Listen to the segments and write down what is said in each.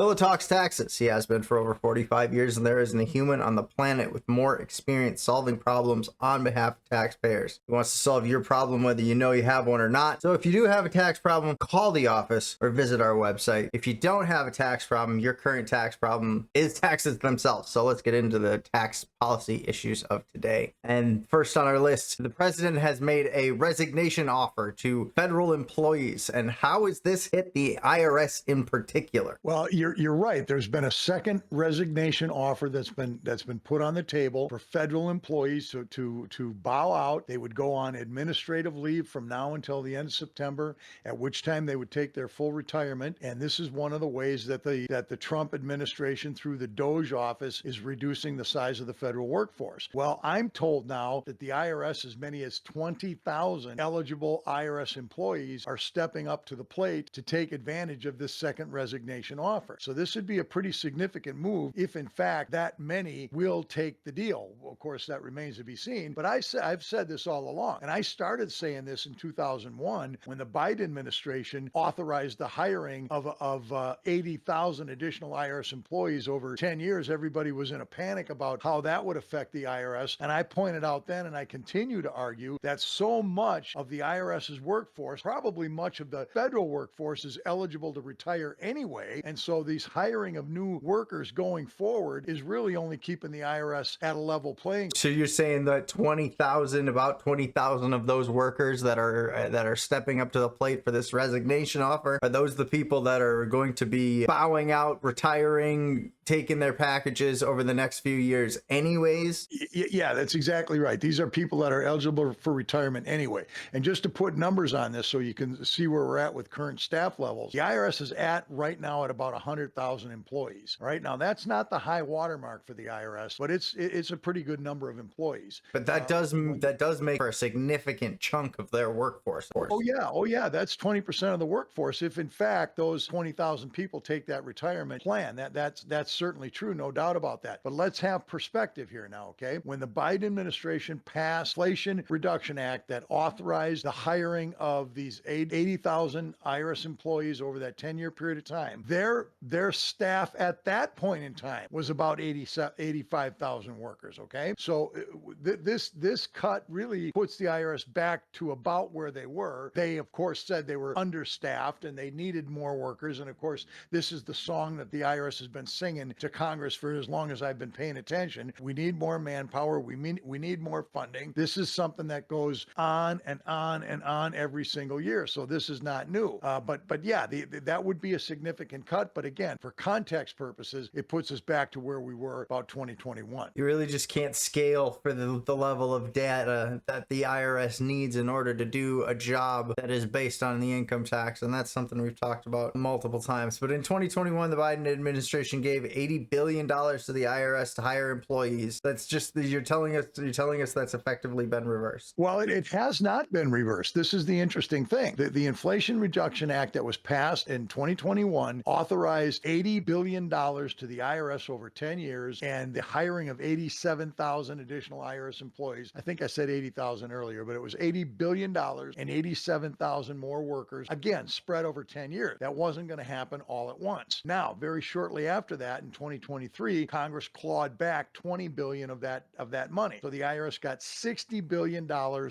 Phil talks taxes. He has been for over 45 years, and there isn't a human on the planet with more experience solving problems on behalf of taxpayers. He wants to solve your problem whether you know you have one or not. So if you do have a tax problem, call the office or visit our website. If you don't have a tax problem, your current tax problem is taxes themselves. So let's get into the tax policy issues of today. And first on our list, the president has made a resignation offer to federal employees. And how has this hit the IRS in particular? Well, you're right. There's been a second resignation offer that's been put on the table for federal employees to bow out. They would go on administrative leave from now until the end of September, at which time they would take their full retirement. And this is one of the ways that the Trump administration, through the DOJ office, is reducing the size of the federal workforce. Well, I'm told now that the IRS, as many as 20,000 eligible IRS employees, are stepping up to the plate to take advantage of this second resignation offer. So this would be a pretty significant move if, in fact, that many will take the deal. Of course, that remains to be seen. But I've said this all along, and I started saying this in 2001 when the Biden administration authorized the hiring of 80,000 additional IRS employees over 10 years. Everybody was in a panic about how that would affect the IRS. And I pointed out then, and I continue to argue, that so much of the IRS's workforce, probably much of the federal workforce, is eligible to retire anyway. And so these hiring of new workers going forward is really only keeping the IRS at a level playing. So you're saying that about 20,000 of those workers that are stepping up to the plate for this resignation offer, are those the people that are going to be bowing out, retiring, taking their packages over the next few years anyways? Yeah, that's exactly right. These are people that are eligible for retirement anyway. And just to put numbers on this so you can see where we're at with current staff levels, the IRS is at right now at about 100,000 employees. Right now, that's not the high watermark for the IRS, but it's a pretty good number of employees. But that does make for a significant chunk of their workforce. Oh yeah, that's 20% of the workforce. If in fact those 20,000 people take that retirement plan, that's certainly true, no doubt about that. But let's have perspective here now, okay? When the Biden administration passed Inflation Reduction Act that authorized the hiring of these 80,000 IRS employees over that 10-year period of time, their staff at that point in time was about 85,000 workers, okay? So this cut really puts the IRS back to about where they were. They, of course, said they were understaffed and they needed more workers. And of course, this is the song that the IRS has been singing to Congress for as long as I've been paying attention. We need more manpower. We need more funding. This is something that goes on and on and on every single year. So this is not new. But yeah, that would be a significant cut. But again, for context purposes, it puts us back to where we were about 2021. You really just can't scale for the level of data that the IRS needs in order to do a job that is based on the income tax. And that's something we've talked about multiple times. But in 2021, the Biden administration gave $80 billion to the IRS to hire employees. That's just, you're telling us that's effectively been reversed. Well, it has not been reversed. This is the interesting thing. The Inflation Reduction Act that was passed in 2021 authorized $80 billion to the IRS over 10 years and the hiring of 87,000 additional IRS employees. I think I said 80,000 earlier, but it was $80 billion and 87,000 more workers, again, spread over 10 years. That wasn't going to happen all at once. Now, very shortly after that, in 2023, Congress clawed back $20 billion of that money. So the IRS got $60 billion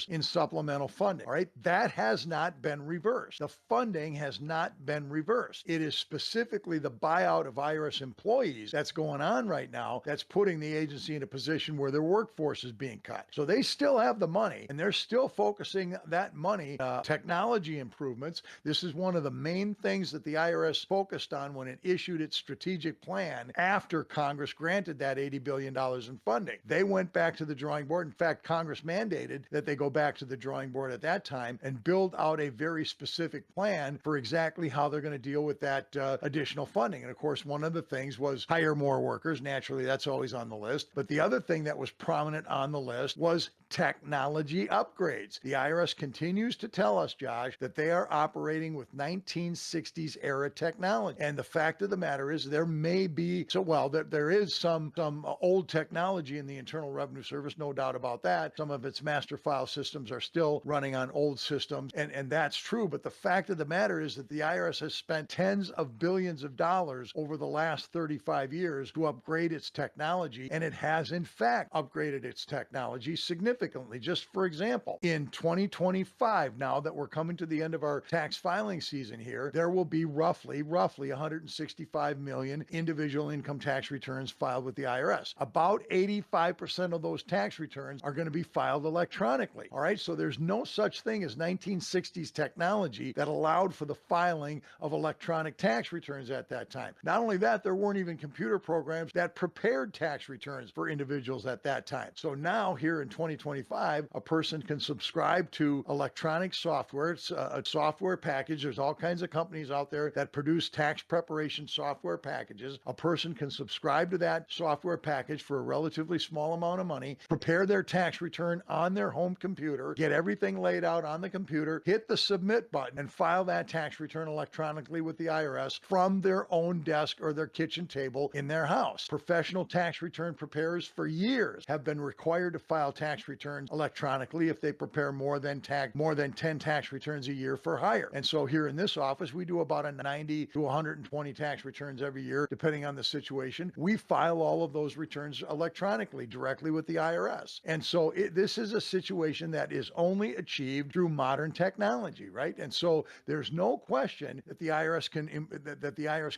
in supplemental funding. All right, that has not been reversed. The funding has not been reversed. It is specifically the buyout of IRS employees that's going on right now that's putting the agency in a position where their workforce is being cut. So they still have the money and they're still focusing that money, technology improvements. This is one of the main things that the IRS focused on when it issued its strategic plan after Congress granted that $80 billion in funding. They went back to the drawing board. In fact, Congress mandated that they go back to the drawing board at that time and build out a very specific plan for exactly how they're going to deal with that additional funding. And of course, one of the things was hire more workers. Naturally, that's always on the list. But the other thing that was prominent on the list was technology upgrades. The IRS continues to tell us, Josh, that they are operating with 1960s era technology. And the fact of the matter is there may be, there is some old technology in the Internal Revenue Service, no doubt about that. Some of its master file systems are still running on old systems, and that's true. But the fact of the matter is that the IRS has spent tens of billions of dollars over the last 35 years to upgrade its technology, and it has in fact upgraded its technology significantly. Just for example, in 2025, now that we're coming to the end of our tax filing season here, there will be roughly 165 million individual income tax returns filed with the IRS. About 85% of those tax returns are going to be filed electronically. All right, so there's no such thing as 1960s technology that allowed for the filing of electronic tax returns at that time. Not only that, there weren't even computer programs that prepared tax returns for individuals at that time. So now here in 2025, a person can subscribe to electronic software. It's a software package. There's all kinds of companies out there that produce tax preparation software packages. A person can subscribe to that software package for a relatively small amount of money, prepare their tax return on their home computer, get everything laid out on the computer, hit the submit button, and file that tax return electronically with the IRS from their own desk or their kitchen table in their house. Professional tax return preparers for years have been required to file tax returns electronically if they prepare more than 10 tax returns a year for hire. And so here in this office, we do about a 90 to 120 tax returns every year, depending on the situation. We file all of those returns electronically directly with the IRS. And so this is a situation that is only achieved through modern technology, right? And so there's no question that the IRS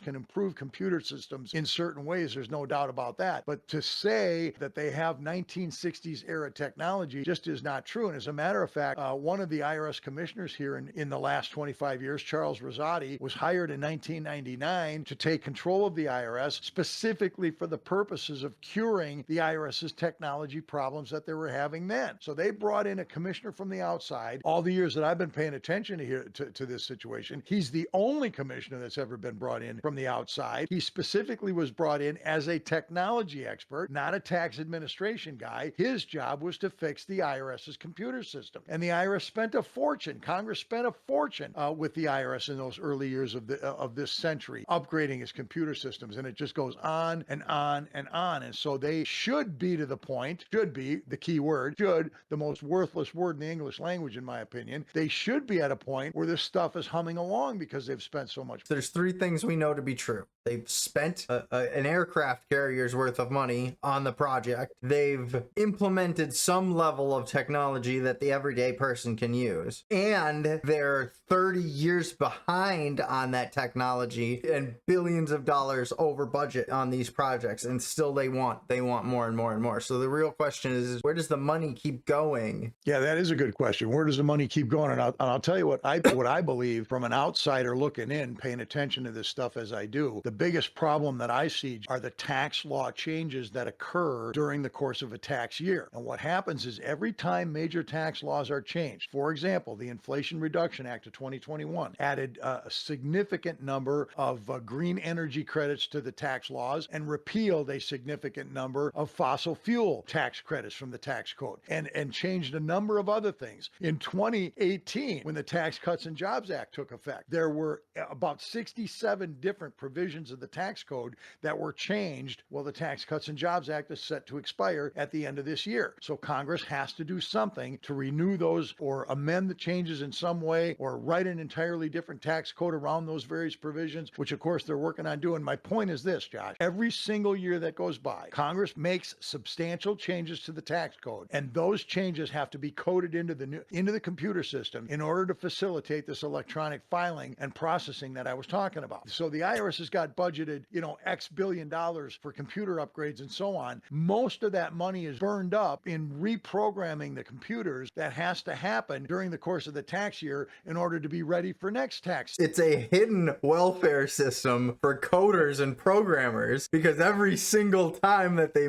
can improve computer systems in certain ways. There's no doubt about that. But to say that they have 1960s era technology just is not true. And as a matter of fact, one of the IRS commissioners here in the last 25 years, Charles Rosati, was hired in 1999 to take control of the IRS specifically for the purposes of curing the IRS's technology problems that they were having then. So they brought in a commissioner from the outside. All the years that I've been paying attention to this situation, he's the only commissioner that's ever been brought in from the outside. He specifically was brought in as a technology expert, not a tax administration guy. His job was to fix the IRS's computer system. And the IRS spent a fortune. Congress spent a fortune with the IRS in those early years of this century, upgrading its computer systems. And it just goes on and on and on. And so they should be to the point, should be the key word, should, the most worthless word in the English language, in my opinion. They should be at a point where this stuff is humming along because they've spent so much. There's three things we know to be true. They've spent an aircraft carrier's worth of money on the project. They've implemented some level of technology that the everyday person can use. And they're 30 years behind on that technology and billions of dollars over budget on these projects. And still they want more and more and more. So the real question is where does the money keep going? Yeah, that is a good question. Where does the money keep going? And I'll tell you what I believe from an outsider looking in, paying attention to this stuff as I do. The biggest problem that I see are the tax law changes that occur during the course of a tax year. And what happens is every time major tax laws are changed, for example, the Inflation Reduction Act of 2021 added a significant number of green energy credits to the tax laws and repealed a significant number of fossil fuel tax credits from the tax code and changed a number of other things. In 2018, when the Tax Cuts and Jobs Act took effect, there were about 67 different provisions of the tax code that were changed. Well, the Tax Cuts and Jobs Act is set to expire at the end of this year. So Congress has to do something to renew those or amend the changes in some way or write an entirely different tax code around those various provisions, which of course they're working on doing. My point is this, Josh, every single year that goes by, Congress makes substantial changes to the tax code, and those changes have to be coded into the computer system in order to facilitate this electronic filing and processing that I was talking about. So the IRS has got budgeted, X billion dollars for computer upgrades and so on. Most of that money is burned up in reprogramming the computers that has to happen during the course of the tax year in order to be ready for next tax. It's a hidden welfare system for coders and programmers because every single time that they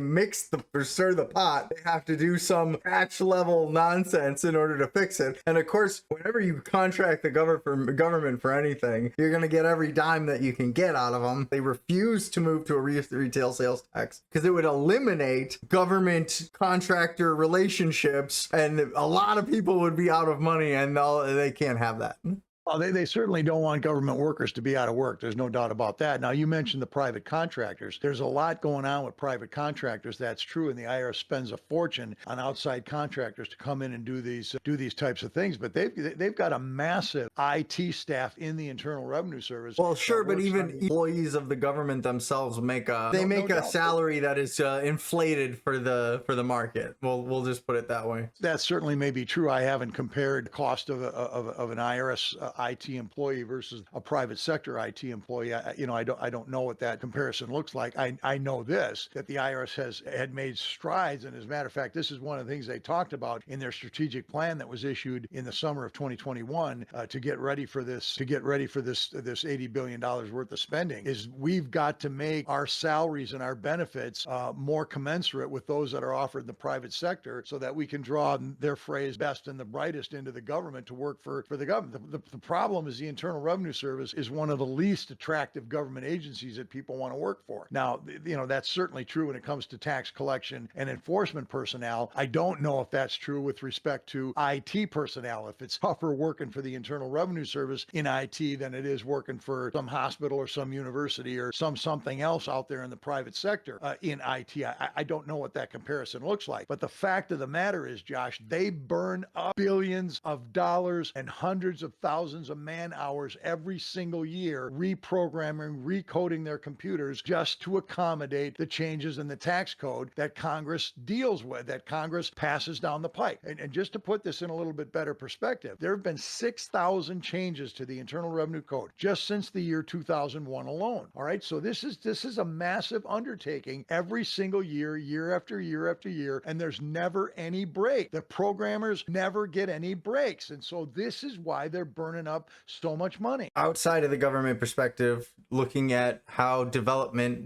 stir the pot, they have to do some patch level nonsense in order to fix it. And of course, whenever you contract the government for anything, you're going to get every dime that you can get out of them. They refuse to move to a retail sales tax because it would eliminate government contractor relationships and a lot of people would be out of money, and they can't have that. Well, they certainly don't want government workers to be out of work. There's no doubt about that. Now, you mentioned the private contractors. There's a lot going on with private contractors. That's true, and the IRS spends a fortune on outside contractors to come in and do these types of things. But they've got a massive IT staff in the Internal Revenue Service Well, that sure, but works even on employees of the government themselves make a doubt. salary that is inflated for the market. We'll just put it that way. That certainly may be true. I haven't compared the cost of an IRS IT employee versus a private sector IT employee. I don't know what that comparison looks like. I know this, that the IRS had made strides, and as a matter of fact, this is one of the things they talked about in their strategic plan that was issued in the summer of 2021 to get ready for this $80 billion worth of spending. Is we've got to make our salaries and our benefits more commensurate with those that are offered in the private sector, so that we can draw their phrase best and the brightest into the government to work for the government. The problem is the Internal Revenue Service is one of the least attractive government agencies that people want to work for. Now, that's certainly true when it comes to tax collection and enforcement personnel. I don't know if that's true with respect to IT personnel. If it's tougher working for the Internal Revenue Service in IT than it is working for some hospital or some university or something else out there in the private sector in IT. I don't know what that comparison looks like. But the fact of the matter is, Josh, they burn up billions of dollars and hundreds of thousands of man hours every single year reprogramming, recoding their computers just to accommodate the changes in the tax code that Congress deals with, that Congress passes down the pike. And just to put this in a little bit better perspective, there have been 6,000 changes to the Internal Revenue Code just since the year 2001 alone. All right, so this is a massive undertaking every single year, year after year after year, and there's never any break. The programmers never get any breaks, and so this is why they're burning up so much money. Outside of the government perspective, looking at how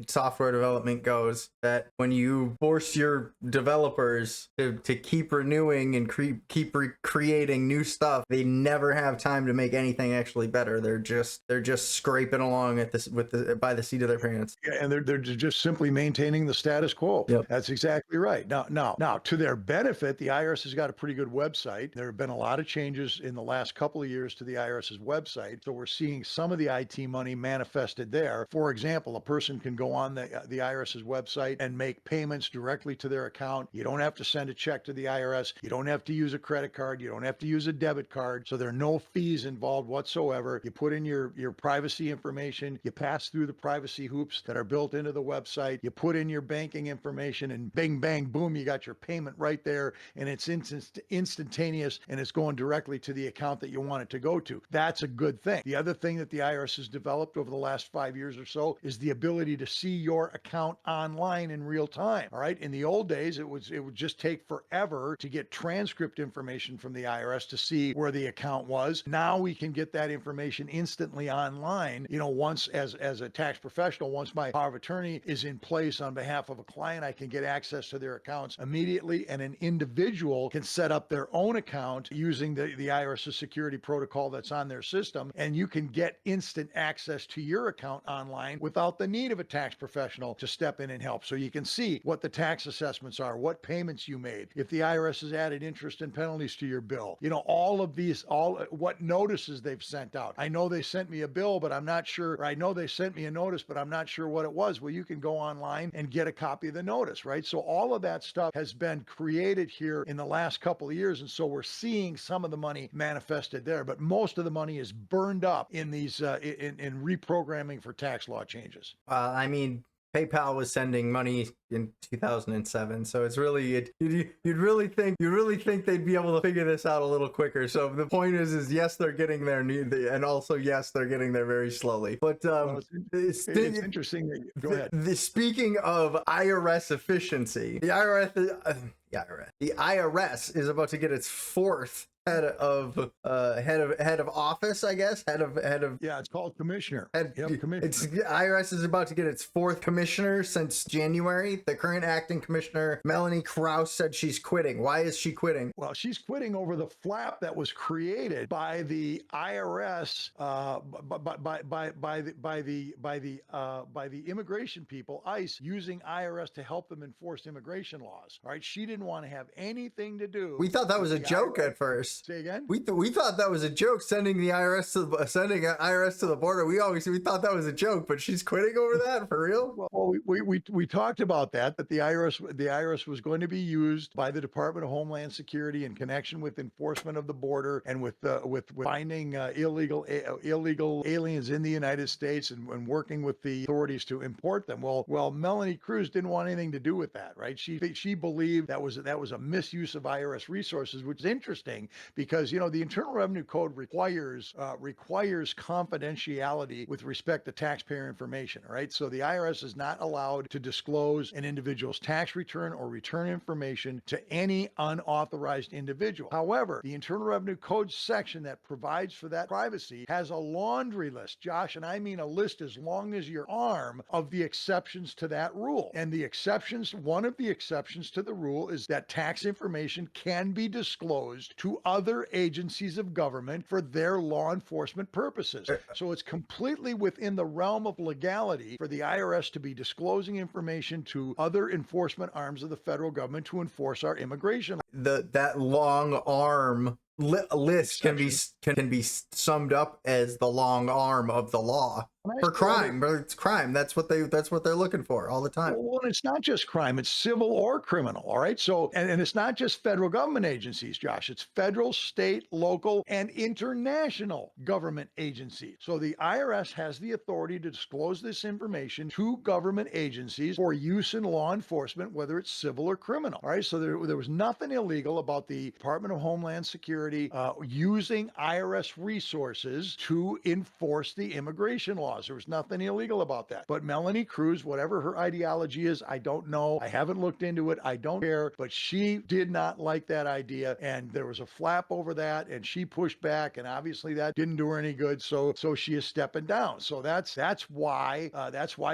software development goes, that when you force your developers to keep renewing and keep creating new stuff, they never have time to make anything actually better. They're just scraping along at this by the seat of their pants. Yeah, and they're just simply maintaining the status quo. Yep. That's exactly right. Now, to their benefit, the IRS has got a pretty good website. There have been a lot of changes in the last couple of years to the IRS's website, so we're seeing some of the IT money manifested there. For example, a person can go on the IRS's website and make payments directly to their account. You don't have to send a check to the IRS. You don't have to use a credit card. You don't have to use a debit card. So there are no fees involved whatsoever. You put in your privacy information. You pass through the privacy hoops that are built into the website. You put in your banking information, and bing, bang, boom, you got your payment right there, and it's instantaneous, and it's going directly to the account that you want it to go to. That's a good thing. The other thing that the IRS has developed over the last 5 years or so is the ability to see your account online in real time. All right. In the old days, it would just take forever to get transcript information from the IRS to see where the account was. Now we can get that information instantly online. Once as a tax professional, once my power of attorney is in place on behalf of a client, I can get access to their accounts immediately, and an individual can set up their own account using the IRS's security protocol that's on their system, and you can get instant access to your account online without the need of a tax professional to step in and help. So you can see what the tax assessments are, what payments you made, if the IRS has added interest and penalties to your bill, all of these, what notices they've sent out. I know they sent me a bill, but I'm not sure, or I know they sent me a notice, but I'm not sure what it was. Well, you can go online and get a copy of the notice, right? So all of that stuff has been created here in the last couple of years, and so we're seeing some of the money manifested there, but most of the money is burned up in these in reprogramming for tax law changes. I mean, PayPal was sending money in 2007, so it's really you'd really think they'd be able to figure this out a little quicker. So the point is yes, they're getting there, and also yes, they're getting there very slowly. But it's interesting. Go ahead. Speaking of IRS efficiency, the IRS is about to get its fourth head of office, I guess. Head of Yeah, it's called commissioner. Commissioner. IRS is about to get its fourth commissioner since January. The current acting commissioner, Melanie Krause, said she's quitting. Why is she quitting? Well, she's quitting over the flap that was created by the IRS, by the immigration people, ICE, using IRS to help them enforce immigration laws. All right, she didn't want to have anything to do. We thought that was a joke at first. Say again? We thought that was a joke, sending IRS to the border. We thought that was a joke, but she's quitting over that for real. Well, we talked about that the IRS was going to be used by the Department of Homeland Security in connection with enforcement of the border and with finding illegal aliens in the United States and working with the authorities to import them. Well, Melanie Cruz didn't want anything to do with that, right? She believed that was a misuse of IRS resources, which is interesting because the Internal Revenue Code requires confidentiality with respect to taxpayer information, right? So the IRS is not allowed to disclose an individual's tax return or return information to any unauthorized individual. However, the Internal Revenue Code section that provides for that privacy has a laundry list, Josh, and I mean a list as long as your arm of the exceptions to that rule. And one of the exceptions to the rule is that tax information can be disclosed to other agencies of government for their law enforcement purposes. So it's completely within the realm of legality for the IRS to be disclosing information to other enforcement arms of the federal government to enforce our immigration. That long arm list can be summed up as the long arm of the law for crime. But it's crime. That's what they're looking for all the time. Well, it's not just crime; it's civil or criminal. All right. So, and it's not just federal government agencies, Josh. It's federal, state, local, and international government agencies. So the IRS has the authority to disclose this information to government agencies for use in law enforcement, whether it's civil or criminal. All right. So there was nothing illegal about the Department of Homeland Security using IRS resources to enforce the immigration laws. There was nothing illegal about that. But Melanie Cruz, whatever her ideology is, I don't know. I haven't looked into it. I don't care. But she did not like that idea. And there was a flap over that. And she pushed back. And obviously that didn't do her any good. So she is stepping down. So that's why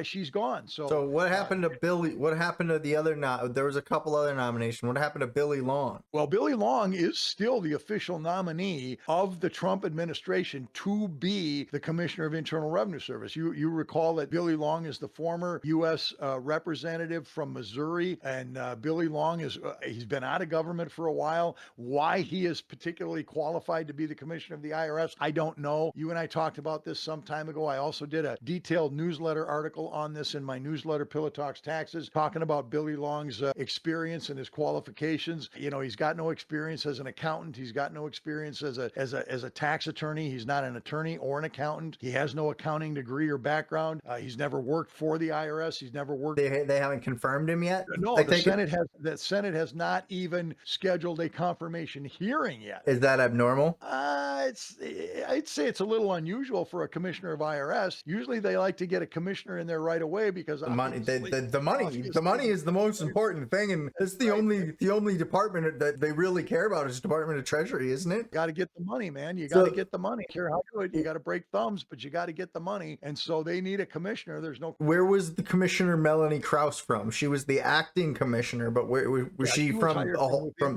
she's gone. So what happened to Billy? What happened to the other? There was a couple other nominations. What happened to Billy Long? Well, Billy Long is still the official nominee of the Trump administration to be the Commissioner of Internal Revenue Service. You recall that Billy Long is the former U.S. representative from Missouri, and Billy Long he's been out of government for a while. Why he is particularly qualified to be the Commissioner of the IRS, I don't know. You and I talked about this some time ago. I also did a detailed newsletter article on this in my newsletter, Pillow Talks Taxes, talking about Billy Long's experience and his qualifications. He's got no experience as an accountant. He's got no experience as a tax attorney. He's not an attorney or an accountant. He has no accounting degree or background. He's never worked for the IRS. He's never worked. They haven't confirmed him yet. No, the Senate has not even scheduled a confirmation hearing yet. Is that abnormal? I'd say it's a little unusual for a commissioner of IRS. Usually they like to get a commissioner in there right away because the money is the most important thing, and it's the only department that they really care about is Department of Treasury, isn't it? Got to get the money, man. You got to get the money. Care how good, you got to break thumbs, but you got to get the money. And so they need a commissioner. Where was the Commissioner Melanie Krause from? She was the acting commissioner, but where was she from?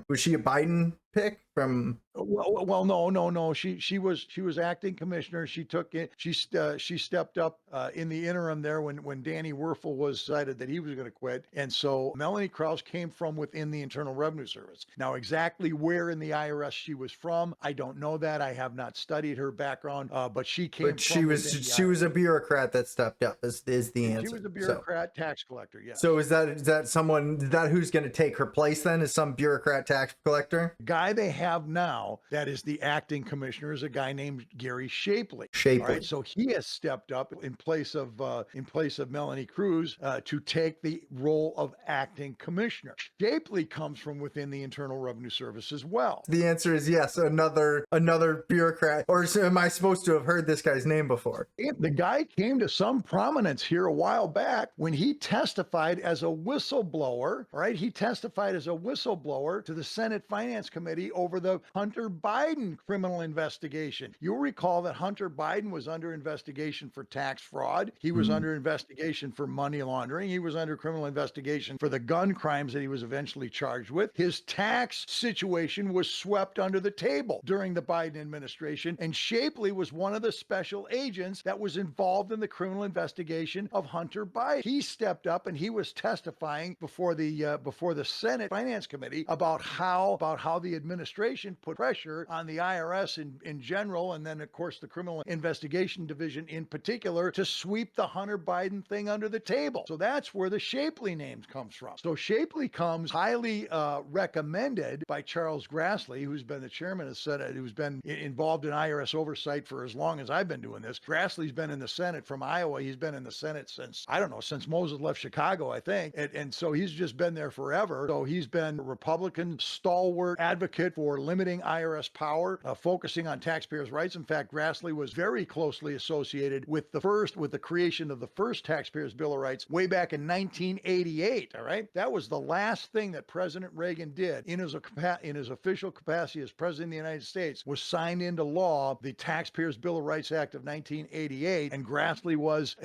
Was she a Biden pick from? Well, no. She was acting commissioner. She took it. She stepped up in the interim there when Danny Werfel was decided that he was going to quit, and so Melanie Krause came from within the Internal Revenue Service. Now, exactly where in the IRS she was from, I don't know that. I have not studied her background, but she came. But she was a bureaucrat that stepped up. Is the answer? She was a bureaucrat tax collector. Yes. So is that who's going to take her place then? Is some bureaucrat tax collector? The guy they have now that is the acting commissioner is a guy named Gary Shapley. All right, so he has stepped up in place of Melanie Cruz to take the role of acting commissioner. Shapley comes from within the Internal Revenue Service as well. The answer is yes, another bureaucrat. Or am I supposed to have heard this guy's name before? The guy came to some prominence here a while back when he testified as a whistleblower. Right, he testified as a whistleblower to the Senate Finance Committee over the Hunter Biden criminal investigation. You'll recall that Hunter Biden was under investigation for tax fraud. He was under investigation for money laundering. He was under criminal investigation for the gun crimes that he was eventually charged with. His tax situation was swept under the table during the Biden administration, and Shapley was one of the special agents that was involved in the criminal investigation of Hunter Biden. He stepped up and he was testifying before the Senate Finance Committee about how the administration put pressure on the IRS in general, and then, of course, the Criminal Investigation Division in particular, to sweep the Hunter Biden thing under the table. So that's where the Shapley name comes from. So Shapley comes highly recommended by Charles Grassley, who's been the chairman of the Senate, who's been involved in IRS oversight for as long as I've been doing this. Grassley's been in the Senate from Iowa. He's been in the Senate since, I don't know, since Moses left Chicago, I think. And so he's just been there forever. So he's been a Republican stalwart advocate for limiting IRS power, focusing on taxpayers' rights. In fact, Grassley was very closely associated with the creation of the first Taxpayers' Bill of Rights way back in 1988. All right, that was the last thing that President Reagan did in his official capacity as President of the United States, was signed into law the Taxpayers' Bill of Rights Act of 1988, and Grassley was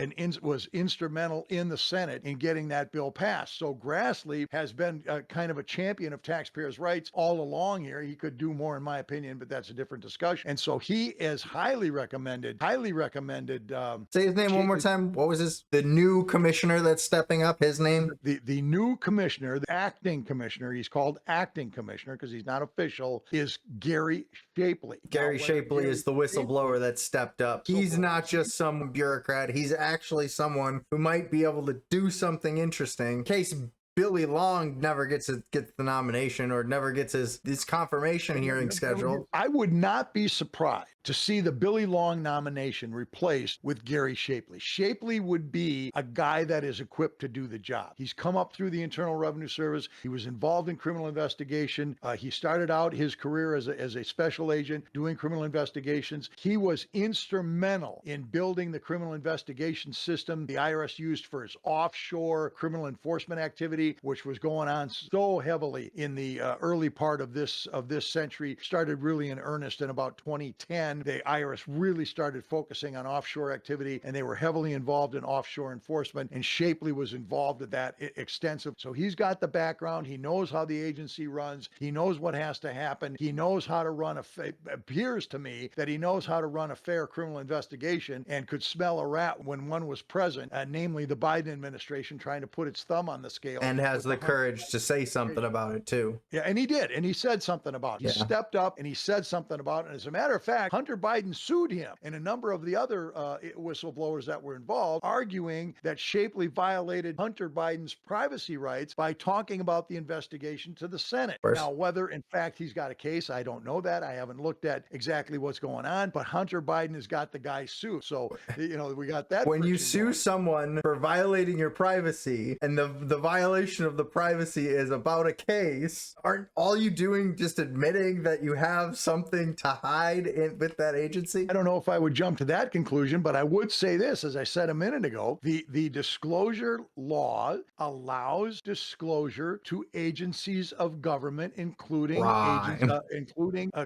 instrumental in the Senate in getting that bill passed. So Grassley has been kind of a champion of taxpayers' rights all along here. He could do more, in my opinion, but that's a different discussion. And so he is highly recommended. Say his name one more time. What was the new commissioner that's stepping up? His name? The new commissioner, the acting commissioner, he's called acting commissioner because he's not official, is Gary Shapley. Gary Shapley is the whistleblower that stepped up. He's not just some bureaucrat. He's actually someone who might be able to do something interesting in case Billy Long never gets the nomination or never gets his confirmation hearing scheduled. I would not be surprised to see the Billy Long nomination replaced with Gary Shapley. Shapley would be a guy that is equipped to do the job. He's come up through the Internal Revenue Service. He was involved in criminal investigation. He started out his career as a special agent doing criminal investigations. He was instrumental in building the criminal investigation system the IRS used for its offshore criminal enforcement activity, which was going on so heavily in the early part of this century. Started really in earnest in about 2010. The IRS really started focusing on offshore activity, and they were heavily involved in offshore enforcement, and Shapley was involved with that extensive. So he's got the background. He knows how the agency runs. He knows what has to happen. He knows how to run appears to me that he knows how to run a fair criminal investigation, and could smell a rat when one was present, namely the Biden administration trying to put its thumb on the scale. And has the courage to say something about it too. Yeah, and he did, and he said something about it. He stepped up and he said something about it. And as a matter of fact, Hunter Biden sued him and a number of the other whistleblowers that were involved, arguing that Shapley violated Hunter Biden's privacy rights by talking about the investigation to the Senate. Now, whether in fact he's got a case, I don't know that. I haven't looked at exactly what's going on, but Hunter Biden has got the guy sued. So, we got that. When you sue someone for violating your privacy, and the violation of the privacy is about a case, aren't all you doing just admitting that you have something to hide with that agency? I don't know if I would jump to that conclusion, but I would say this, as I said a minute ago, the disclosure law allows disclosure to agencies of government, including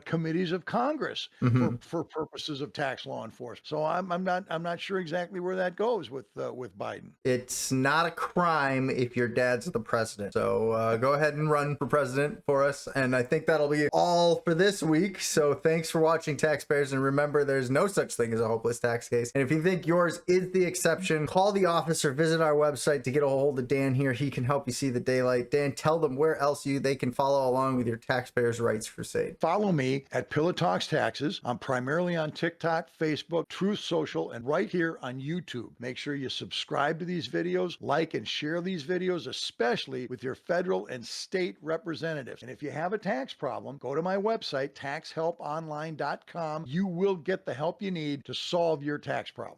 committees of Congress, for purposes of tax law enforcement. So I'm not sure exactly where that goes with Biden. It's not a crime if your dad's the president. So go ahead and run for president for us. And I think that'll be all for this week. So thanks for watching, taxpayers. And remember, there's no such thing as a hopeless tax case. And if you think yours is the exception, call the office or visit our website to get a hold of Dan here. He can help you see the daylight. Dan, tell them where else they can follow along with your taxpayers' rights crusade. Follow me at Pillow Talks Taxes. I'm primarily on TikTok, Facebook, Truth Social, and right here on YouTube. Make sure you subscribe to these videos, like and share these videos, especially with your federal and state representatives. And if you have a tax problem, go to my website, TaxHelpOnline.com. You will get the help you need to solve your tax problem.